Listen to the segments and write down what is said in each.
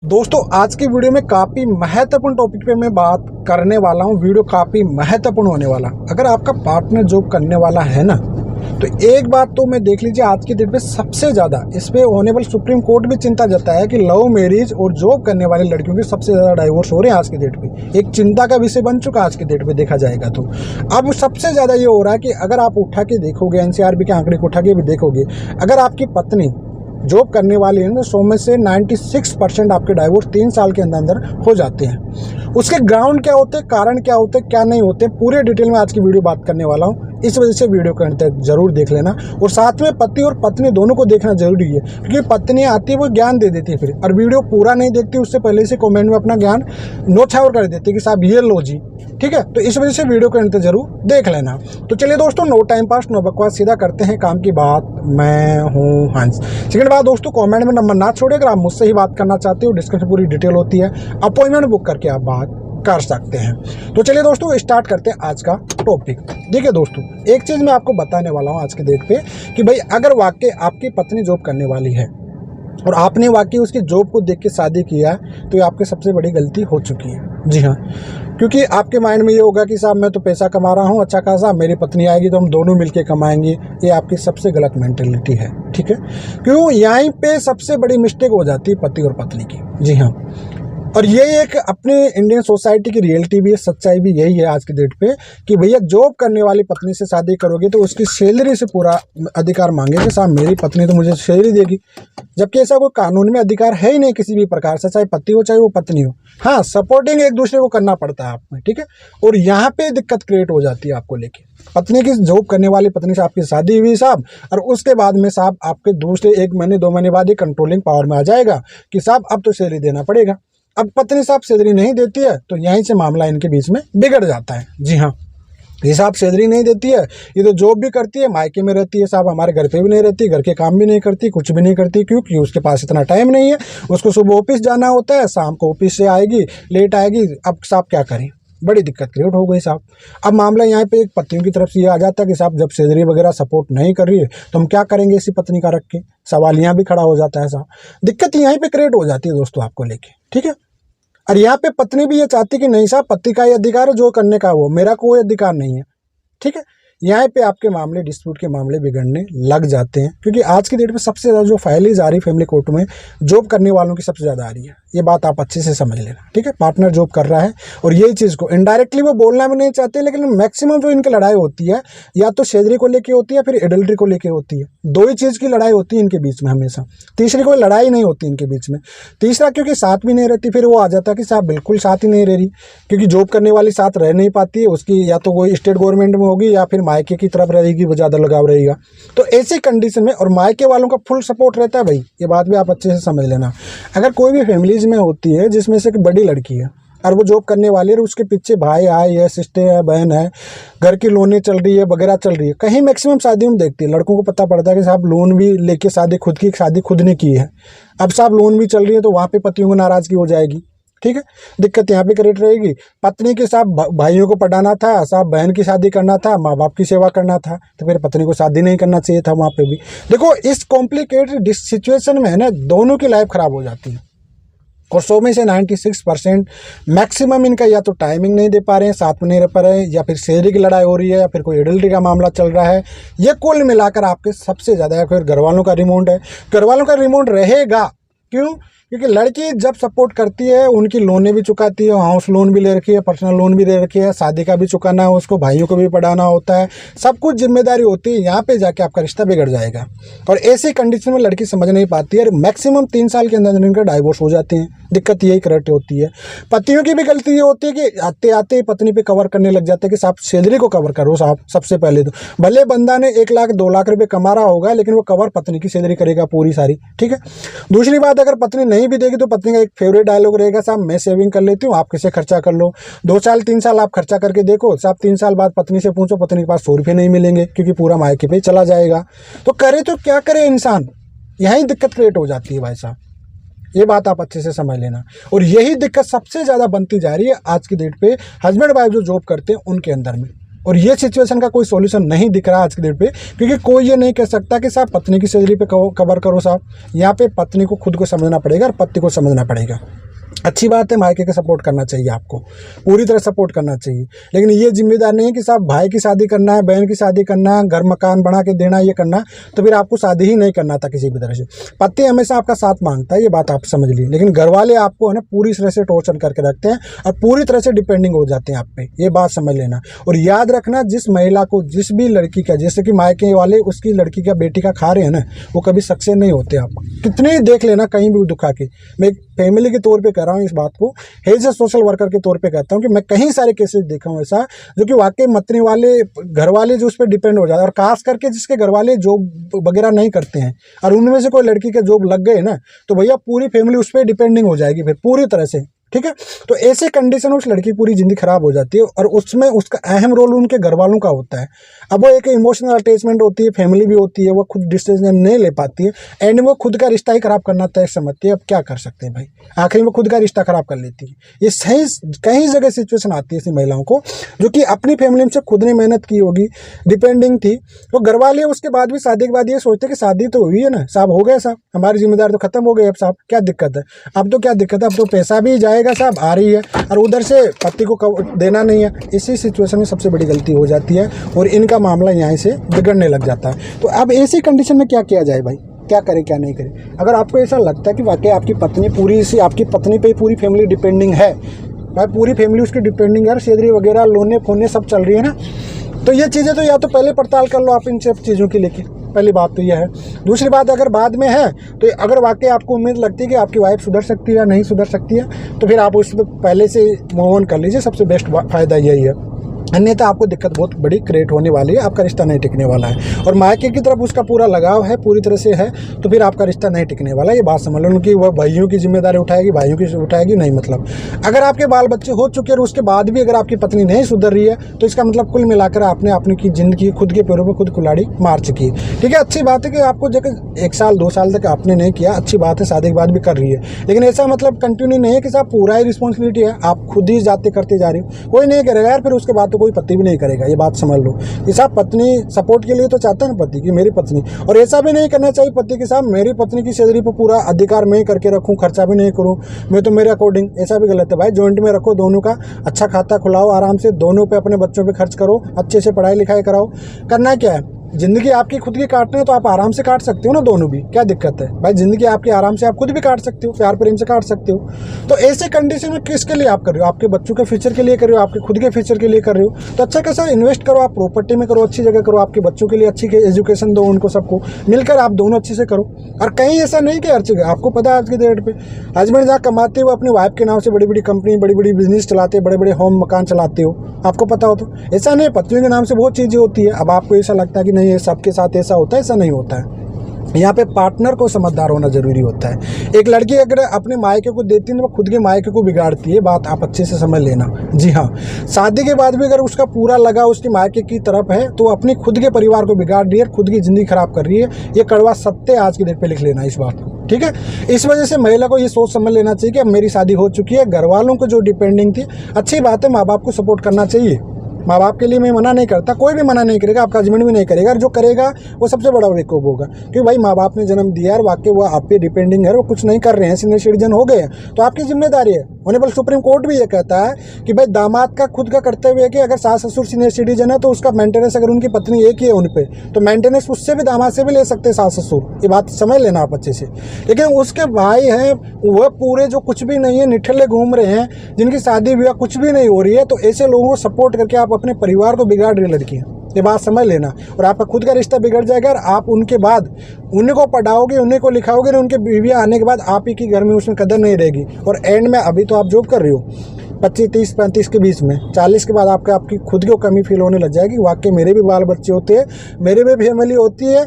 दोस्तों आज की वीडियो में काफ़ी महत्वपूर्ण टॉपिक पे मैं बात करने वाला हूँ। वीडियो काफ़ी महत्वपूर्ण होने वाला। अगर आपका पार्टनर जॉब करने वाला है ना, तो एक बात तो मैं देख लीजिए, आज की डेट पे सबसे ज़्यादा इस पे ऑनेबल सुप्रीम कोर्ट भी चिंता जताया है कि लव मैरिज और जॉब करने वाली लड़कियों के सबसे ज़्यादा डाइवोर्स हो रहे हैं आज की डेट पे। एक चिंता का विषय बन चुका आज की डेट पे देखा जाएगा। तो अब सबसे ज़्यादा ये हो रहा है कि अगर आप उठा के देखोगे, एनसीआरबी के आंकड़े को उठा के भी देखोगे, अगर आपकी पत्नी जॉब करने वाली है ना, 100 में से 96% आपके डाइवोर्स 3 साल के अंदर अंदर हो जाते हैं। उसके ग्राउंड क्या होते हैं, कारण क्या होते हैं, क्या नहीं होते, पूरे डिटेल में आज की वीडियो बात करने वाला हूँ। इस वजह से वीडियो को अंत तक जरूर देख लेना, और साथ में पति और पत्नी दोनों को देखना जरूरी है, क्योंकि पत्नी आती है वो ज्ञान दे देती है फिर, और वीडियो पूरा नहीं देखती, उससे पहले से कमेंट में अपना ज्ञान नोछावर कर देती है कि साहब ये लो जी, ठीक है। तो इस वजह से वीडियो को अंत तक जरूर देख लेना। तो चलिए दोस्तों, नो टाइम पास नो बकवास, सीधा करते हैं काम की बात। मैं हूँ हंस। सेकंड बात दोस्तों, कमेंट में नंबर ना छोड़े, अगर आप मुझसे ही बात करना चाहते हो, डिस्कशन पूरी डिटेल होती है, अपॉइंटमेंट बुक करके आप बात कर सकते हैं। तो चलिए दोस्तों, स्टार्ट करते हैं आज का टॉपिक। देखिए दोस्तों, एक चीज़ मैं आपको बताने वाला हूँ आज के डेट पे कि भाई अगर वाकई आपकी पत्नी जॉब करने वाली है और आपने वाकई उसकी जॉब को देख के शादी किया, तो ये आपकी सबसे बड़ी गलती हो चुकी है। जी हाँ, क्योंकि आपके माइंड में ये होगा कि साहब मैं तो पैसा कमा रहा हूँ अच्छा खासा, मेरी पत्नी आएगी तो हम दोनों मिलके कमाएंगे। ये आपकी सबसे गलत मेंटेलिटी है, ठीक है। क्यों, यहीं पे सबसे बड़ी मिस्टेक हो जाती है पति और पत्नी की। जी हाँ, और ये एक अपने इंडियन सोसाइटी की रियलिटी भी है, सच्चाई भी यही है आज के डेट पे कि भैया जॉब करने वाली पत्नी से शादी करोगे तो उसकी सैलरी से पूरा अधिकार मांगे कि साहब मेरी पत्नी तो मुझे सैलरी देगी, जबकि ऐसा कोई कानून में अधिकार है ही नहीं किसी भी प्रकार से, चाहे पति हो चाहे वो पत्नी हो। हाँ, सपोर्टिंग एक दूसरे को करना पड़ता है आपमें, ठीक है। और यहाँ पे दिक्कत क्रिएट हो जाती है आपको लेके, पत्नी की जॉब करने वाली पत्नी से आपकी शादी हुई साहब, और उसके बाद में साहब आपके दूसरे 1 महीने 2 महीने बाद ही कंट्रोलिंग पावर में आ जाएगा कि साहब अब तो सैलरी देना पड़ेगा। अब पत्नी साहब सैलरी नहीं देती है तो यहीं से मामला इनके बीच में बिगड़ जाता है। जी हाँ, ये साहब सैलरी नहीं देती है, ये तो जॉब भी करती है, मायके में रहती है साहब, हमारे घर पे भी नहीं रहती, घर के काम भी नहीं करती, कुछ भी नहीं करती, क्योंकि उसके पास इतना टाइम नहीं है। उसको सुबह ऑफिस जाना होता है, शाम को ऑफिस से आएगी, लेट आएगी। अब साहब क्या करें, बड़ी दिक्कत क्रिएट हो गई साहब। अब मामला यहाँ पे एक पत्नियों की तरफ से ये आ जाता है कि साहब जब सैलरी वगैरह सपोर्ट नहीं कर रही है तो हम क्या करेंगे इसी पत्नी का रख के, सवाल यहाँ भी खड़ा हो जाता है साहब। दिक्कत यहीं पे क्रिएट हो जाती है दोस्तों आपको लेके, ठीक है। और यहाँ पे पत्नी भी ये चाहती कि नहीं साहब, पति का ये अधिकार है जो करने का, वो मेरा कोई अधिकार नहीं है, ठीक है। यहाँ पे आपके मामले, डिस्प्यूट के मामले बिगड़ने लग जाते हैं, क्योंकि आज की डेट में सबसे ज़्यादा जो फाइलें आ रही फैमिली कोर्ट में जॉब करने वालों की सबसे ज़्यादा आ रही है। ये बात आप अच्छे से समझ लेना, ठीक है। पार्टनर जॉब कर रहा है और यही चीज़ को इनडायरेक्टली वो बोलना भी नहीं चाहते, लेकिन मैक्सिमम जो इनकी लड़ाई होती है या तो सैलरी को लेकर होती है, फिर एडल्ट्री को लेकर होती है। दो ही चीज़ की लड़ाई होती है इनके बीच में हमेशा, तीसरी कोई लड़ाई नहीं होती इनके बीच में। तीसरा क्योंकि साथ भी नहीं रहती, फिर वो आ जाता है कि साहब बिल्कुल साथ ही नहीं रह रही, क्योंकि जॉब करने वाली साथ रह नहीं पाती है, उसकी या तो कोई स्टेट गवर्नमेंट में होगी या फिर मायके की तरफ रहेगी, वो ज़्यादा लगाव रहेगा। तो ऐसी कंडीशन में, और मायके वालों का फुल सपोर्ट रहता है भाई, ये बात भी आप अच्छे से समझ लेना। अगर कोई भी फैमिलीज में होती है जिसमें से एक बड़ी लड़की है और वो जॉब करने वाली है, उसके पीछे भाई है, सिस्टर है, बहन है, घर की लोनें चल रही है वगैरह चल रही है, कहीं मैक्सिमम शादियों में देखती है लड़कों को पता पड़ता है कि साहब लोन भी लेके शादी, खुद की शादी खुद ने की है, अब साहब लोन भी चल रही है, तो वहाँ पे पतियों को नाराज़गी हो जाएगी, ठीक है। दिक्कत यहाँ पे क्रिएट रहेगी। पत्नी के साथ भाइयों को पढ़ाना था, साहब बहन की शादी करना था, माँ बाप की सेवा करना था, तो फिर पत्नी को शादी नहीं करना चाहिए था वहाँ पे भी। देखो, इस कॉम्प्लिकेटेड सिचुएशन में है ना, दोनों की लाइफ खराब हो जाती है। और 100 में से 96% मैक्सिमम इनका या तो टाइमिंग नहीं दे पा रहे हैं, साथ में नहीं रह पा रहे हैं, या फिर सैलरी की लड़ाई हो रही है, या फिर कोई एडल्ट्री का मामला चल रहा है। ये कुल मिलाकर आपके सबसे ज़्यादा, या फिर घर वालों का रिमोट है, घर वालों का रिमोट रहेगा। क्यों? क्योंकि लड़की जब सपोर्ट करती है, उनकी लोनें भी चुकाती है, हाउस लोन भी ले रखी है, पर्सनल लोन भी ले रखी है, शादी का भी चुकाना है उसको, भाइयों को भी पढ़ाना होता है, सब कुछ जिम्मेदारी होती है। यहाँ पे जाके आपका रिश्ता बिगड़ जाएगा, और ऐसी कंडीशन में लड़की समझ नहीं पाती है, मैक्सिमम 3 साल के अंदर इनका डाइवोर्स हो जाते हैं। दिक्कत यही करेक्ट होती है। पतियों की भी गलती ये होती है कि आते आते ही पत्नी पे कवर करने लग जाते हैं कि साहब सैलरी को कवर करो साहब। सबसे पहले तो भले बंदा ने 1 लाख 2 लाख रुपए कमा रहा होगा, लेकिन वो कवर पत्नी की सैलरी करेगा पूरी सारी, ठीक है। दूसरी बात, अगर पत्नी नहीं भी देगी तो पत्नी का एक फेवरेट डायलॉग रहेगा, साहब मैं सेविंग कर लेती हूँ, आप किसे खर्चा कर लो। 2 साल 3 साल आप खर्चा करके देखो साहब, 3 साल बाद पत्नी से पूछो, पत्नी के पास 100 रुपये नहीं मिलेंगे, क्योंकि पूरा मायके पे चला जाएगा। तो करे तो क्या करे इंसान, यही दिक्कत क्रिएट हो जाती है भाई साहब। ये बात आप अच्छे से समझ लेना। और यही दिक्कत सबसे ज़्यादा बनती जा रही है आज की डेट पे हस्बैंड वाइफ जो जॉब करते हैं उनके अंदर में। और ये सिचुएशन का कोई सॉल्यूशन नहीं दिख रहा आज के डेट पे, क्योंकि कोई ये नहीं कह सकता कि साहब पत्नी की सैलरी पे कवर करो साहब। यहाँ पे पत्नी को खुद को समझना पड़ेगा और पति को समझना पड़ेगा। अच्छी बात है, मायके का सपोर्ट करना चाहिए, आपको पूरी तरह सपोर्ट करना चाहिए, लेकिन ये जिम्मेदार नहीं है कि साहब भाई की शादी करना है, बहन की शादी करना है, घर मकान बना के देना, ये करना, तो फिर आपको शादी ही नहीं करना था किसी भी तरह से। पति हमेशा आपका साथ मांगता है, ये बात आप समझ लीजिए, लेकिन घर वाले आपको है ना पूरी तरह से टॉर्चर करके रखते हैं और पूरी तरह से डिपेंडिंग हो जाते हैं आप पे, ये बात समझ लेना। और याद रखना, जिस महिला को, जिस भी लड़की का, जैसे कि मायके वाले उसकी लड़की का, बेटी का खा रहे हैं ना, वो कभी सक्सेस नहीं होते। आप कितने देख लेना कहीं भी दुखा के, मैं एक फैमिली के तौर पे कर रहा हूँ इस बात को, एज ए सोशल वर्कर के तौर पे कहता हूँ कि मैं कहीं सारे केसेस देखा हूँ ऐसा, जो कि वाकई मतनी वाले घर वाले जो उस पर डिपेंड हो जाते हैं, और खास करके जिसके घर वाले जॉब वगैरह नहीं करते हैं और उनमें से कोई लड़की के जॉब लग गए ना, तो भैया पूरी फैमिली उस पर डिपेंडिंग हो जाएगी फिर पूरी तरह से, ठीक है। तो ऐसे कंडीशन में उस लड़की की पूरी ज़िंदगी खराब हो जाती है, और उसमें उसका अहम रोल उनके घर वालों का होता है। अब वो एक इमोशनल अटैचमेंट होती है, फैमिली भी होती है, वो खुद डिसीजन नहीं ले पाती है, एंड वो खुद का रिश्ता ही खराब करना तय समझती है। अब क्या कर सकते हैं भाई, आखिर में खुद का रिश्ता खराब कर लेती है। ये सही कई जगह सिचुएशन आती है ऐसी महिलाओं को, जो कि अपनी फैमिली से खुद ने मेहनत की होगी, डिपेंडिंग थी, तो घर वाले उसके बाद भी शादी के बाद ये सोचते कि शादी तो हुई है ना साहब, हो गया साहब, हमारी जिम्मेदारी तो खत्म हो गई, अब साहब क्या दिक्कत है, अब तो क्या दिक्कत है, अब तो पैसा भी जाएगा साहब, आ रही है, और उधर से पति को देना नहीं है। इसी सिचुएशन में सबसे बड़ी गलती हो जाती है और इनका मामला यहाँ से बिगड़ने लग जाता है। तो अब ऐसी कंडीशन में क्या किया जाए भाई, क्या करे क्या नहीं करे। अगर आपको ऐसा लगता है कि वाकई आपकी पत्नी आपकी पत्नी पे पूरी फैमिली डिपेंडिंग है, भाई पूरी फैमिली उसकी डिपेंडिंग है, सैलरी वगैरह लोने फोने सब चल रही है ना, तो ये चीज़ें तो या तो पहले पड़ताल कर लो आप इन सब चीज़ों की लेके, पहली बात तो यह है। दूसरी बात, अगर बाद में है तो अगर वाकई आपको उम्मीद लगती है कि आपकी वाइफ सुधर सकती है या नहीं सुधर सकती है, तो फिर आप उस पहले से मूव ऑन कर लीजिए, सबसे बेस्ट फ़ायदा यही है। अन्यथा आपको दिक्कत बहुत बड़ी क्रिएट होने वाली है, आपका रिश्ता नहीं टिकने वाला है। और मायके की तरफ उसका पूरा लगाव है, पूरी तरह से है, तो फिर आपका रिश्ता नहीं टिकने वाला है। ये बात समझ लो कि वह भाइयों की जिम्मेदारी उठाएगी, भाइयों की उठाएगी नहीं। मतलब अगर आपके बाल बच्चे हो चुके हैं और उसके बाद भी अगर आपकी पत्नी नहीं सुधर रही है, तो इसका मतलब कुल मिलाकर आपने अपनी की ज़िंदगी खुद के पैरों पर खुद कुल्हाड़ी मार चुकी है। ठीक है, अच्छी बात है कि आपको जगह 1 साल 2 साल तक आपने नहीं किया, अच्छी बात है, शादी के बाद भी कर रही है, लेकिन ऐसा मतलब कंटिन्यू नहीं है कि साहब पूरा ही रिस्पॉन्सिबिलिटी है, आप खुद ही जाते करते जा रही हो, कोई नहीं करेगा यार, फिर उसके बाद तो कोई पति भी नहीं करेगा। ये बात समझ लो कि साहब पत्नी सपोर्ट के लिए तो चाहता है ना पति की, मेरी पत्नी, और ऐसा भी नहीं करना चाहिए पति के साथ मेरी पत्नी की सैलरी पर पूरा अधिकार मैं करके रखूं, खर्चा भी नहीं करूं मैं तो मेरे अकॉर्डिंग, ऐसा भी गलत है भाई। जॉइंट में रखो, दोनों का अच्छा खाता खुलाओ, आराम से दोनों पे अपने बच्चों पे खर्च करो, अच्छे से पढ़ाई लिखाई कराओ। करना क्या है, जिंदगी आपकी खुद की काटनी है तो आप आराम से काट सकते हो ना, दोनों भी, क्या दिक्कत है भाई, जिंदगी आपकी आराम से आप खुद भी काट सकते हो, प्यार प्रेम से काट सकते हो। तो ऐसे कंडीशन में किसके लिए आप कर रहे हो, आपके बच्चों के फ्यूचर के लिए कर रहे हो, आपके खुद के फ्यूचर के लिए कर रहे हो, तो अच्छा कैसा इन्वेस्ट करो, आप प्रॉपर्टी में करो, अच्छी जगह करो, आपके बच्चों के लिए अच्छी एजुकेशन दो, उनको सबको मिलकर आप दोनों अच्छे से करो। और कहीं ऐसा नहीं कि हर जगह आपको पता है आज की डेट पे हस्बैंड जहाँ कमाते हो अपनी वाइफ के नाम से बड़ी बड़ी कंपनी, बड़ी बड़ी बिजनेस चलाते, बड़े बड़े होम मकान चलाते हो, आपको पता हो। तो ऐसा नहीं, पत्नियों के नाम से बहुत चीज़ें होती है। अब आपको ऐसा लगता है कि नहीं ये सबके साथ ऐसा होता है, ऐसा नहीं होता है। यहाँ पे पार्टनर को समझदार होना जरूरी होता है। एक लड़की अगर अपने मायके को देती है तो वो खुद के मायके को बिगाड़ती है, बात आप अच्छे से समझ लेना। जी हाँ, शादी के बाद भी अगर उसका पूरा लगा उसके मायके की तरफ है तो अपनी खुद के परिवार को बिगाड़ रही है, खुद की ज़िंदगी खराब कर रही है। ये कड़वा सत्य आज की डेट पे लिख लेना इस बात को, ठीक है। इस वजह से महिला को ये सोच समझ लेना चाहिए कि अब मेरी शादी हो चुकी है, घर वालों को जो डिपेंडिंग थी, अच्छी बात है, माँ बाप को सपोर्ट करना चाहिए। माँ बाप के लिए मैं मना नहीं करता, कोई भी मना नहीं करेगा, आपका हस्बैंड भी नहीं करेगा, और जो करेगा वो सबसे बड़ा बेवकूफ़ होगा। क्योंकि भाई माँ बाप ने जन्म दिया है, वाकई वो आप पे डिपेंडिंग है, वो कुछ नहीं कर रहे हैं, सीनियर सिटीजन हो गए हैं, तो आपकी जिम्मेदारी है। ऑनरेबल सुप्रीम कोर्ट भी ये कहता है कि भाई दामाद का खुद का कर्तव्य है कि अगर सास ससुर सीनियर सिटीजन है तो उसका मेंटेनेंस, अगर उनकी पत्नी एक ही है उन पे, तो मेंटेनेंस उससे भी दामाद से भी ले सकते हैं सास ससुर, ये बात समझ लेना आप अच्छे से। लेकिन उसके भाई हैं वह पूरे जो कुछ भी नहीं है, निठल्ले घूम रहे हैं, जिनकी शादी ब्याह कुछ भी नहीं हो रही है, तो ऐसे लोगों को सपोर्ट करके आप अपने परिवार को बिगाड़ रही लड़कियाँ, ये बात समझ लेना। और आपका खुद का रिश्ता बिगड़ जाएगा और आप उनके बाद उन्हीं को पढ़ाओगे, उन्हीं को लिखाओगे, उनके बीवियाँ आने के बाद आप ही की घर में उसमें कदर नहीं रहेगी। और एंड में अभी तो आप जॉब कर रही हो 25, 30, 35 के बीच में, 40 के बाद आपकी खुद को कमी फील होने लग जाएगी। वाकई मेरे भी बाल बच्चे होते हैं, मेरे भी फैमिली होती है,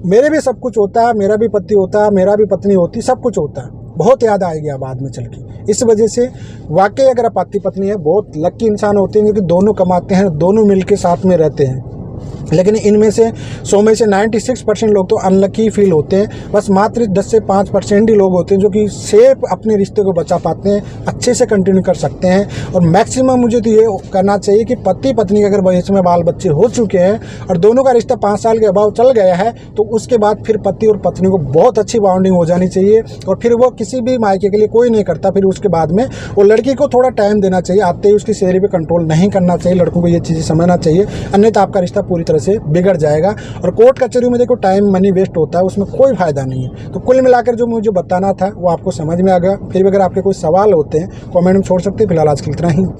मेरे भी सब कुछ होता है, मेरा भी पति होता है, मेरा भी पत्नी होती है, सब कुछ होता है, बहुत याद आएगी आप बाद में चल के। इस वजह से वाकई अगर आप पति पत्नी है, बहुत लकी इंसान होते हैं जो कि दोनों कमाते हैं, दोनों मिलके साथ में रहते हैं। लेकिन इनमें से 100 में से 96% लोग तो अनलकी फील होते हैं। बस मात्र 10 से 5% ही लोग होते हैं जो कि सेफ अपने रिश्ते को बचा पाते हैं, अच्छे से कंटिन्यू कर सकते हैं। और मैक्सिमम मुझे तो ये करना चाहिए कि पति पत्नी के अगर भविष्य में बाल बच्चे हो चुके हैं और दोनों का रिश्ता 5 साल के अभाव चल गया है, तो उसके बाद फिर पति और पत्नी को बहुत अच्छी बॉन्डिंग हो जानी चाहिए और फिर वो किसी भी मायके के लिए कोई नहीं करता। फिर उसके बाद में वो लड़की को थोड़ा टाइम देना चाहिए, आते ही उसकी सैलरी पे कंट्रोल नहीं करना चाहिए। लड़कों को ये चीज़ें समझना चाहिए, अन्यथा आपका रिश्ता पूरी तरह से बिगड़ जाएगा। और कोर्ट कचहरी में देखो टाइम मनी वेस्ट होता है, उसमें कोई फायदा नहीं है। तो कुल मिलाकर जो मुझे बताना था वो आपको समझ में आ गया। फिर भी अगर आपके कोई सवाल होते हैं कमेंट में छोड़ सकते हैं। फिलहाल आज के लिए इतना ही।